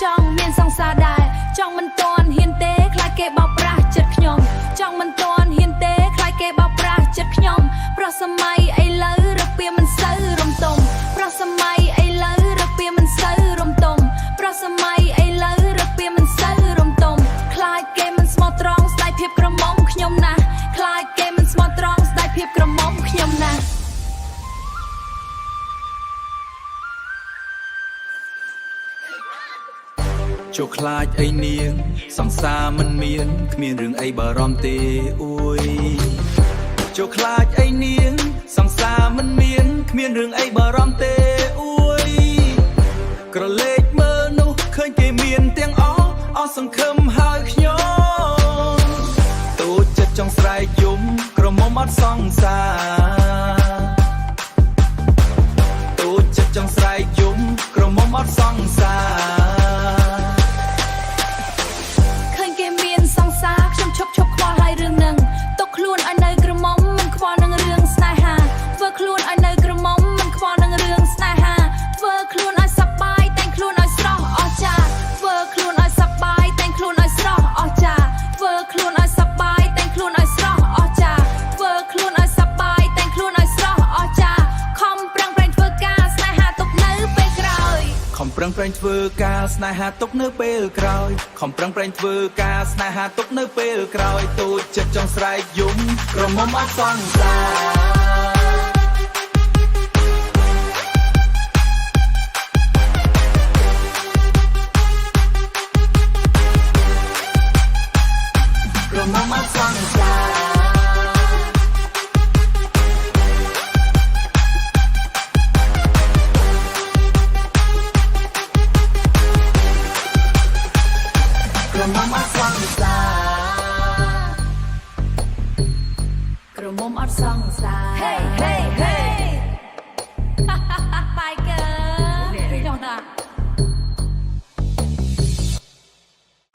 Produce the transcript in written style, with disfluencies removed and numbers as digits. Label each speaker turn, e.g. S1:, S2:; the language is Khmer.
S1: ចង់មានសង្សារដែរចង់មិនទាន់ហ៊ានទេខ្លាចគេបោកប្រាស់ចិត្តខ្ញុំចង់មិនទាន់ហ៊ានទេខ្លាចគេបោកប្រាស់ចិត្តខ្ញុំប្រសម័យឥឡូវរពៀមិនសូវរំទុំប្រសម័យឥឡូវរពៀមិនសូវរំទុំប្រសម័យឥឡូវរពៀមិនសូវរំទុំខ្លាចគេមិនស្មោះត្រង់ស្ដាយភាពក្រមុំខ្ញុំណាស់ខ្លាចគេមិនស្មោះត្រង់ស្ដាយភាពក្រមុំខ្ញុំណាស់
S2: ចុះខ្លាចអីនាងសង្សារមិនមានគ្មានរឿងអីបារម្ភទេអួយចុះខ្លាចអីនាងសង្សារមិនមានគ្មានរឿងអីបារម្ភទេអួយក្រឡេកមើលនោះឃើញគេមានទាំងអស់សង្ឃឹមហើយខ្ញុំទូចចិត្តចង់ស្រែកយំក្រមុំអត់សង្សារទូចចិត្តចង់ស្រែកយំក្រមុំអត់សង្សារ
S1: ខ្ញុំឈប់ខ្វល់ហើយរឿងនឹងទុកខ្លួនឲ្យនៅក្រមុំមិនខ្វល់នឹងរឿងស្នេហាធ្វើខ្លួនឲ្យនៅក្រមុំមិនខ្វល់នឹងរឿងស្នេហាធ្វើខ្លួនឲ្យសប្បាយតែងខ្លួនឲ្យស្រស់អស្ចារ្យធ្វើខ្លួនឲ្យសប្បាយតែងខ្លួនឲ្យស្រស់អស្ចារ្យធ្វើខ្លួនឲ្យសប្បាយតែងខ្លួនឲ្យស្រស់អស្ចារ្យធ្វើខ្លួនឲ្យសប្បាយតែងខ្លួនឲ្យស្រស់អស្ចារ្យខំប្រឹងប្រែងធ្វើការស្នេហាទុកនៅពេលក្រោយ
S2: ខំប្រឹងប្រែងធ្វើការស្នេហាទុកនៅពេលក្រោយខំប្រឹងប្រែងធ្វើការស្នេហាទុកនៅពេលក្រោយទូចចិត្តចង់ស្រែកយំក្រមុំអត់សង្សារក្រមុំអត់សង្សារក្រមុំអត់សង្សារក្រមុំអត់សង្សារ Hey hey hey